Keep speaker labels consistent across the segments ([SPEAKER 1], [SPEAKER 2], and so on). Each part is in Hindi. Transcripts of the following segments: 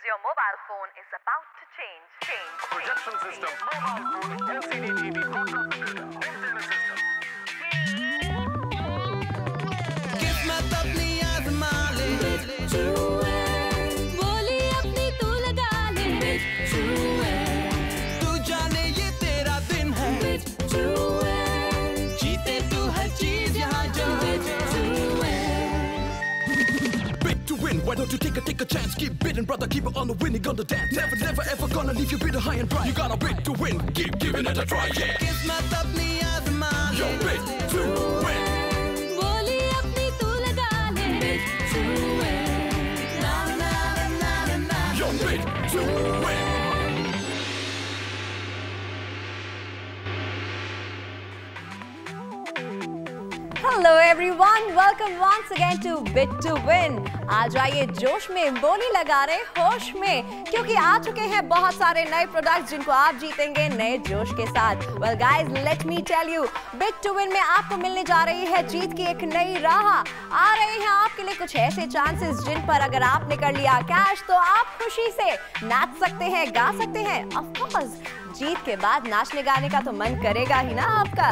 [SPEAKER 1] your mobile phone is about to change.
[SPEAKER 2] Projection system, mobile phone, LCD TV, quad computer, home theater system.
[SPEAKER 3] किस्मत अपनी आज़मा ले,
[SPEAKER 4] बोली अपनी तू लगा ले,
[SPEAKER 3] तू जाने ये तेरा दिन है, जीते तू हर चीज यहाँ जो
[SPEAKER 5] Bid to win, why don't you take a chance? Keep bidding, brother, keep it on the winning on the dance. Never ever gonna leave you bitter high and dry. You gotta bid to win, keep giving it a try, yeah.
[SPEAKER 3] किस्मत अपनी आज़मा ले,
[SPEAKER 5] Yo, bid to win.
[SPEAKER 4] बोली अपनी तू लगा ले,
[SPEAKER 5] Yo, bid to win.
[SPEAKER 1] Hello everyone, welcome once again to Bid to Win. आज आइए जोश में बोली लगा रहे होश में, क्योंकि आ चुके हैं बहुत सारे नए प्रोडक्ट्स जिनको आप जीतेंगे नए जोश के साथ. Well guys, let me tell you, Bid to Win में आपको मिलने जा रही है जीत की एक नई राह. आ रहे हैं आपके लिए कुछ ऐसे चांसेस जिन पर अगर आपने कर लिया कैश तो आप खुशी से नाच सकते हैं, गा सकते हैं. Of course, जीत के बाद नाचने गाने का तो मन करेगा ही ना आपका.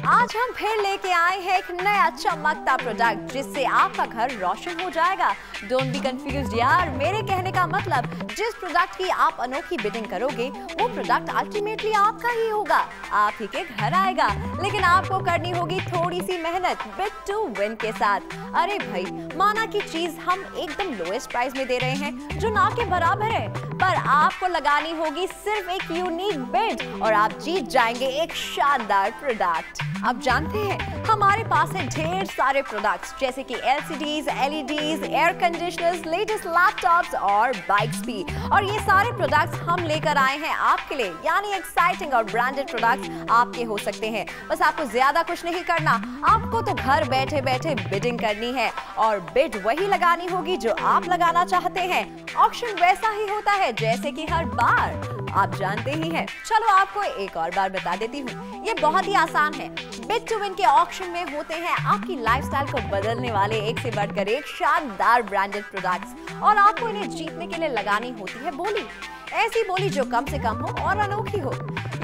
[SPEAKER 1] आज हम फिर लेके आए हैं एक नया चमकता प्रोडक्ट जिससे आपका घर रोशन हो जाएगा. डोंट बी कंफ्यूज्ड यार, मेरे कहने का मतलब जिस प्रोडक्ट की आप अनोखी बिडिंग करोगे वो प्रोडक्ट अल्टीमेटली आपका ही होगा, आप ही के घर आएगा. लेकिन आपको करनी होगी थोड़ी सी मेहनत बिड टू विन के साथ. अरे भाई, माना की चीज हम एकदम लोएस्ट प्राइस में दे रहे हैं जो ना के बराबर है, पर आपको लगानी होगी सिर्फ एक यूनिक बिड और आप जीत जाएंगे एक शानदार प्रोडक्ट. आप जानते हैं हमारे पास है ढेर सारे प्रोडक्ट्स जैसे कि LCDs, LEDs, air conditioners, latest laptops और बाइक्स भी. और ये सारे प्रोडक्ट्स हम लेकर आए हैं आपके लिए, यानी एक्साइटिंग और ब्रांडेड प्रोडक्ट्स आपके हो सकते हैं. बस आपको ज्यादा कुछ नहीं करना, आपको तो घर बैठे बैठे बिडिंग करनी है और बिड वही लगानी होगी जो आप लगाना चाहते हैं. ऑक्शन वैसा ही होता है जैसे कि हर बार, आप जानते ही हैं. चलो आपको एक और बार बता देती हूँ, ये बहुत ही आसान है. बिड टू विन के ऑक्शन में होते हैं आपकी लाइफस्टाइल को बदलने वाले एक से बढ़कर एक शानदार ब्रांडेड प्रोडक्ट्स, और आपको इन्हें जीतने के लिए लगानी होती है बोली. ऐसी बोली जो कम से कम हो और अनोखी हो.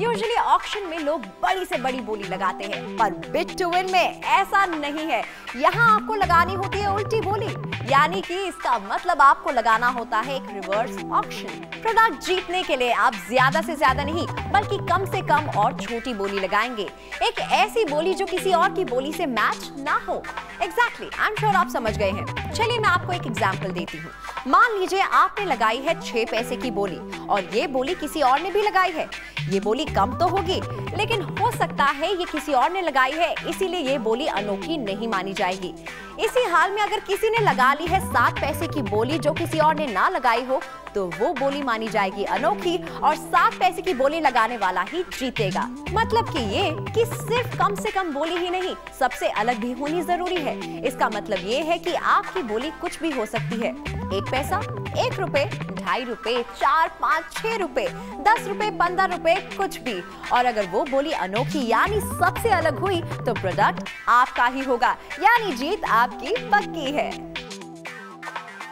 [SPEAKER 1] यूजुअली ऑक्शन में लोग बड़ी से बड़ी बोली लगाते हैं, पर बिड टू विन में ऐसा नहीं है. यहाँ आपको लगानी होती है उल्टी बोली, यानी कि इसका मतलब आपको लगाना होता है एक रिवर्स ऑक्शन. प्रोडक्ट जीतने के लिए आप ज्यादा से ज्यादा नहीं बल्कि कम से कम और छोटी बोली लगाएंगे. एक ऐसी बोली जो किसी और की बोली से मैच ना हो. एग्जैक्टली, आई एम श्योर आप समझ गए हैं. चलिए मैं आपको एक एग्जाम्पल देती हूँ. मान लीजिए आपने लगाई है 6 पैसे की बोली और ये बोली किसी और ने भी लगाई है. ये बोली कम तो होगी, लेकिन हो सकता है ये किसी और ने लगाई है, इसीलिए ये बोली अनोखी नहीं मानी जाएगी. इसी हाल में अगर किसी ने लगा ली है 7 पैसे की बोली जो किसी और ने ना लगाई हो, तो वो बोली मानी जाएगी अनोखी और 7 पैसे की बोली लगाने वाला ही जीतेगा. मतलब कि ये कि सिर्फ कम से कम बोली ही नहीं, सबसे अलग भी होनी जरूरी है. इसका मतलब ये है कि आपकी बोली कुछ भी हो सकती है. 1 पैसा, 1 रुपए, 2.5 रुपए, 4, 5, 6 रुपए, 10 रुपए, 15 रुपए, कुछ भी. और अगर वो बोली अनोखी यानी सबसे अलग हुई तो प्रोडक्ट आपका ही होगा, यानी जीत आपकी पक्की है.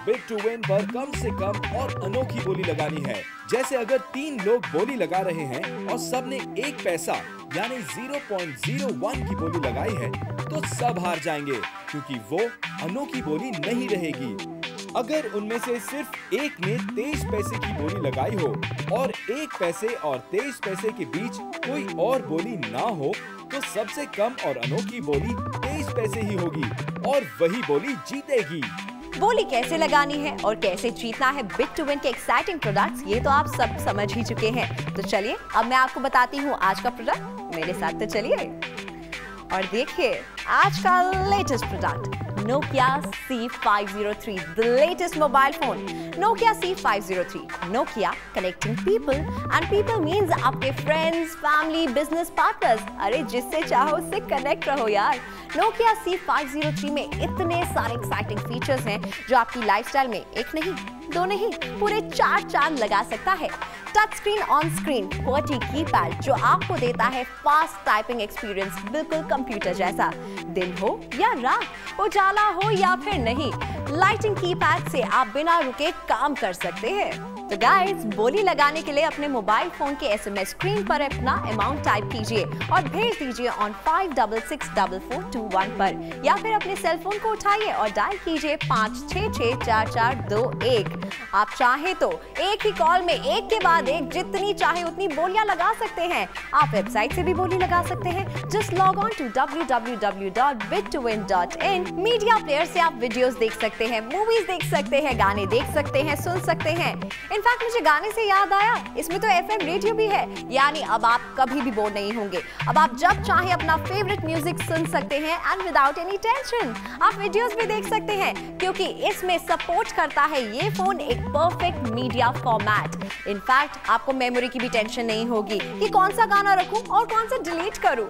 [SPEAKER 6] बिड टू विन पर कम से कम और अनोखी बोली लगानी है. जैसे अगर 3 लोग बोली लगा रहे हैं और सबने 1 पैसा यानी 0.01 की बोली लगाई है तो सब हार जाएंगे, क्योंकि वो अनोखी बोली नहीं रहेगी. अगर उनमें से सिर्फ एक ने 23 पैसे की बोली लगाई हो और 1 पैसे और 23 पैसे के बीच कोई और बोली ना हो तो सबसे कम और अनोखी बोली 23 पैसे ही होगी और वही बोली जीतेगी.
[SPEAKER 1] बोली कैसे लगानी है और कैसे जीतना है बिड टू विन के एक्साइटिंग प्रोडक्ट्स, ये तो आप सब समझ ही चुके हैं. तो चलिए अब मैं आपको बताती हूँ आज का प्रोडक्ट. मेरे साथ तो चलिए और देखिए आज का latest product, Nokia C503, the latest mobile phone. Nokia C503. Nokia connecting people, and people means आपके friends, family, business partners. अरे जिससे चाहो उससे कनेक्ट रहो यार. Nokia C503 में इतने सारे एक्साइटिंग फीचर्स हैं जो आपकी लाइफस्टाइल में एक नहीं, 2 नहीं, पूरे 4 चांद लगा सकता है. Touch screen on screen QWERTY keypad जो आपको देता है फास्ट टाइपिंग एक्सपीरियंस, बिल्कुल कंप्यूटर जैसा. दिन हो या रात, उजाला हो या फिर नहीं, लाइटिंग कीपैड से आप बिना रुके काम कर सकते हैं। तो गाइस, बोली लगाने के लिए अपने मोबाइल फोन के SMS स्क्रीन पर अपना अमाउंट टाइप कीजिए और भेज दीजिए ऑन 566441 पर, या फिर अपने सेल फोन को उठाइए और डायल कीजिए 5664421। आप चाहे तो एक ही कॉल में एक के बाद एक जितनी चाहे उतनी बोलियां लगा सकते हैं। आप वेबसाइट से भी बोली लगा सकते हैं। Just log on to www.bit2win.in। Media player से आप वीडियोस देख सकते हैं, मूवीज देख सकते हैं, गाने देख सकते हैं, सुन सकते हैं। इनफैक्ट मुझे गाने से याद आया, इसमें तो FM रेडियो भी है, यानी अब आप कभी भी बोर नहीं होंगे। अब आप जब चाहे अपना फेवरेट म्यूजिक सुन सकते हैं एंड विदाउट एनी टेंशन। आप वीडियोस भी देख सकते हैं क्योंकि इसमें सपोर्ट करता है ये फोन एक परफेक्ट मीडिया फॉर्मेट। इनफैक्ट आपको मेमोरी की भी टेंशन नहीं होगी कि कौन सा गाना रखूं और कौन सा डिलीट करूं,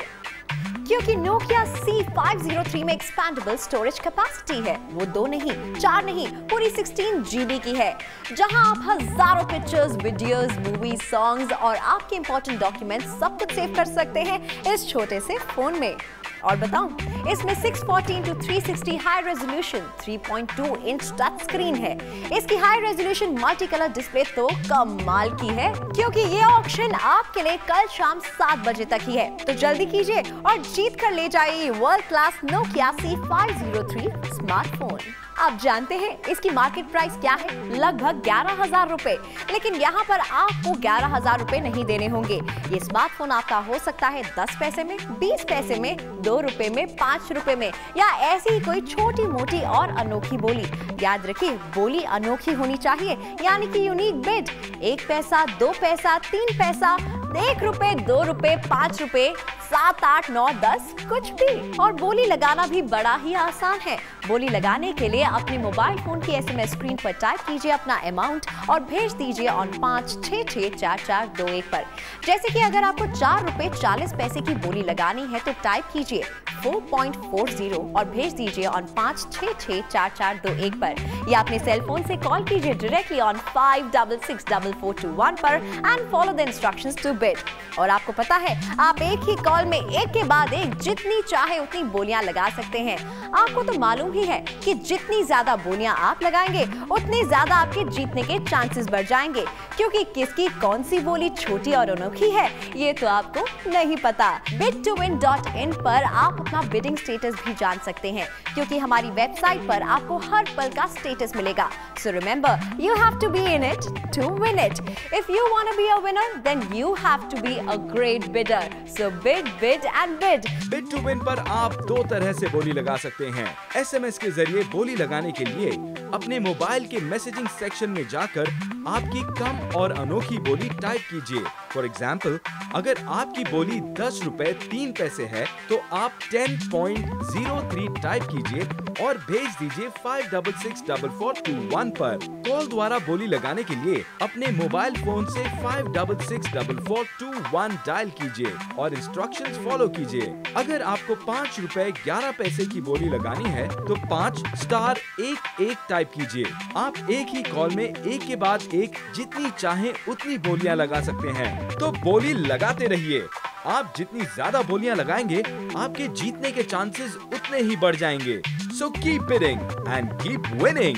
[SPEAKER 1] क्योंकि Nokia C503 में एक्सपैंडेबल स्टोरेज कैपेसिटी है। वो 2 नहीं, 4 नहीं, पूरी 16 GB की है, जहां आप हजारों पिक्चर्स, वीडियोस, मूवीज, सॉन्ग्स और आपके इंपॉर्टेंट डॉक्यूमेंट्स सब कुछ सेव कर सकते हैं इस छोटे से फोन में। और बताऊं, इसमें 640x360 high resolution 3.2 inch touch screen है। इसकी high resolution multi colour display तो कमाल की है, क्योंकि ये ऑक्शन आपके लिए कल शाम 7 बजे तक ही है। तो जल्दी कीजिए और जीत कर ले जाइए world class Nokia C503 smartphone. आप जानते हैं इसकी मार्केट प्राइस क्या है? लगभग 11,000 रुपए। लेकिन यहाँ पर आपको 11,000 रुपए नहीं देने होंगे। ये स्मार्टफोन आपका हो सकता है 10 पैसे में, 20 पैसे में, 2 रुपए में, 5 रुपए में, या ऐसी ही कोई छोटी मोटी और अनोखी बोली। याद रखिए, बोली अनोखी होनी चाहिए, यानी कि यूनिक बिड। 1 पैसा, 2 पैसा, 3 पैसा, 1 रुपए, 2 रुपए, 5 रुपए, 7, 8, 9, 10, कुछ भी। और बोली लगाना भी बड़ा ही आसान है। बोली लगाने के लिए अपने मोबाइल फोन की SMS स्क्रीन पर टाइप कीजिए अपना अमाउंट और भेज दीजिए ऑन 5664421 पर। जैसे कि अगर आपको 4 रुपए 40 पैसे की बोली लगानी है तो टाइप कीजिए 4.40 और भेज दीजिए ऑन 5664421 पर, या अपने सेल फोन से कॉल कीजिए डायरेक्टली ऑन 566441 पर and follow the instructions to bid. और आपको पता है, आप एक ही कॉल में एक के बाद एक जितनी चाहे उतनी बोलियां लगा सकते हैं। आपको तो मालूम ही है कि जितनी ज्यादा बोलियां आप लगाएंगे उतनी ज्यादा आपके जीतने के चांसेस बढ़ जाएंगे, क्योंकि किसकी कौन सी बोली छोटी और अनोखी है ये तो आपको नहीं पता। bit2win.in पर आप अपना बिडिंग स्टेटस भी जान सकते हैं, क्योंकि हमारी वेबसाइट पर आपको हर पल का स्टेटस मिलेगा। So remember, you have to be in it to win it. If you want to be a winner, then you have to be a great bidder. So bid, bid and bid.
[SPEAKER 6] Bit2win पर आप 2 तरह से बोली लगा सकते हैं। SMS के जरिए बोली लगाने के लिए अपने मोबाइल के मैसेजिंग सेक्शन में जाकर आपकी कम और अनोखी बोली टाइप कीजिए। फॉर एग्जाम्पल, अगर आपकी बोली 10 रुपए 3 पैसे है तो आप 10.03 टाइप कीजिए और भेज दीजिए 5664421 पर। कॉल द्वारा बोली लगाने के लिए अपने मोबाइल फोन से 5664421 डायल कीजिए और इंस्ट्रक्शंस फॉलो कीजिए। अगर आपको 5 रुपए 11 पैसे की बोली लगानी है तो 5*11 टाइप कीजिए। आप एक ही कॉल में एक के बाद एक जितनी चाहे उतनी बोलियां लगा सकते हैं। तो बोली लगाते रहिए। आप जितनी ज्यादा बोलियां लगाएंगे, आपके जीतने के चांसेस उतने ही बढ़ जाएंगे। So keep bidding and keep winning.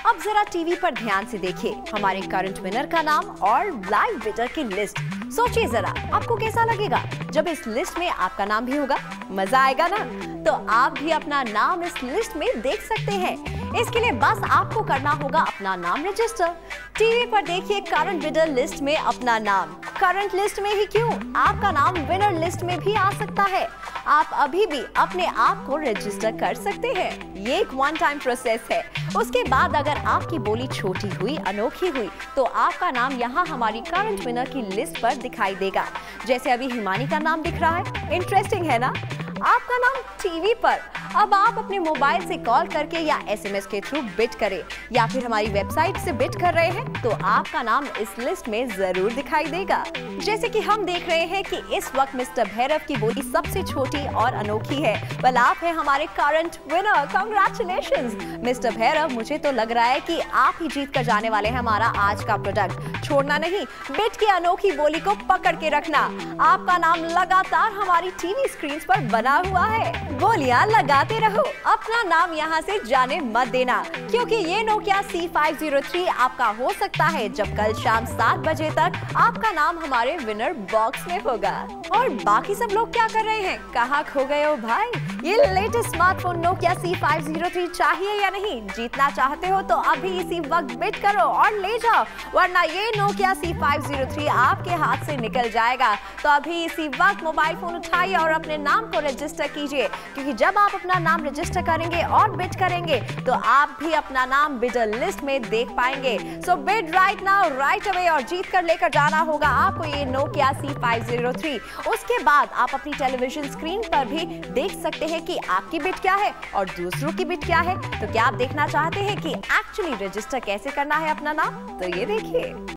[SPEAKER 1] अब जरा टीवी पर ध्यान से देखिए हमारे करंट विनर का नाम और लाइव बिडर की लिस्ट। सोचिए जरा, आपको कैसा लगेगा जब इस लिस्ट में आपका नाम भी होगा? मजा आएगा ना? तो आप भी अपना नाम इस लिस्ट में देख सकते हैं। इसके लिए बस आपको करना होगा अपना नाम रजिस्टर। टीवी पर देखिए करंट बिडर लिस्ट में अपना नाम। करंट लिस्ट में ही क्यों, आपका नाम विनर लिस्ट में भी आ सकता है। आप अभी भी अपने आप को रजिस्टर कर सकते हैं। ये एक वन टाइम प्रोसेस है। उसके बाद अगर आपकी बोली छोटी हुई, अनोखी हुई, तो आपका नाम यहाँ हमारी करंट विनर की लिस्ट पर दिखाई देगा। जैसे अभी हिमानी का नाम दिख रहा है। इंटरेस्टिंग है ना? आपका नाम टीवी पर। अब आप अपने मोबाइल से कॉल करके या SMS के थ्रू बिड करें, या फिर हमारी वेबसाइट से बिड कर रहे हैं तो आपका नाम इस लिस्ट में जरूर दिखाई देगा। जैसे कि हम देख रहे हैं कि इस वक्त मिस्टर भैरव की बोली सबसे छोटी और अनोखी है। वेल, आप हैं हमारे current winner. Congratulations mister Bhairav. मुझे तो लग रहा है कि आप ही जीत कर जाने वाले हैं हमारा आज का प्रोडक्ट। छोड़ना नहीं, बिड की अनोखी बोली को पकड़ के रखना। आपका नाम लगातार हमारी टीवी स्क्रीन पर बना हुआ है। बोलियां लगा लगाते रहो, अपना नाम यहाँ से जाने मत देना, क्योंकि ये नोकिया C503 आपका हो सकता है जब कल शाम 7 बजे तक आपका नाम हमारे विनर बॉक्स में होगा। और बाकी सब लोग क्या कर रहे हैं, कहाँ खो गए हो भाई? ये लेटेस्ट स्मार्टफोन नोकिया C503 चाहिए या नहीं? जीतना चाहते हो तो अभी इसी वक्त बिड करो और ले जाओ, वरना ये नोकिया C503 आपके हाथ से निकल जाएगा। तो अभी इसी वक्त मोबाइल फोन उठाइए और अपने नाम को रजिस्टर कीजिए, क्योंकि जब आप अपना नाम रजिस्टर करेंगे और बिड करेंगे तो आप भी अपना नाम बिडर लिस्ट में देख पाएंगे। So bid right now, right away, और जीत कर लेकर जाना होगा आपको ये नोकिया C503। उसके बाद आप अपनी टेलीविजन स्क्रीन पर भी देख सकते हैं कि आपकी बिड क्या है और दूसरों की बिड क्या है। तो क्या आप देखना चाहते हैं कि एक्चुअली रजिस्टर कैसे करना है अपना नाम? तो ये देखिए।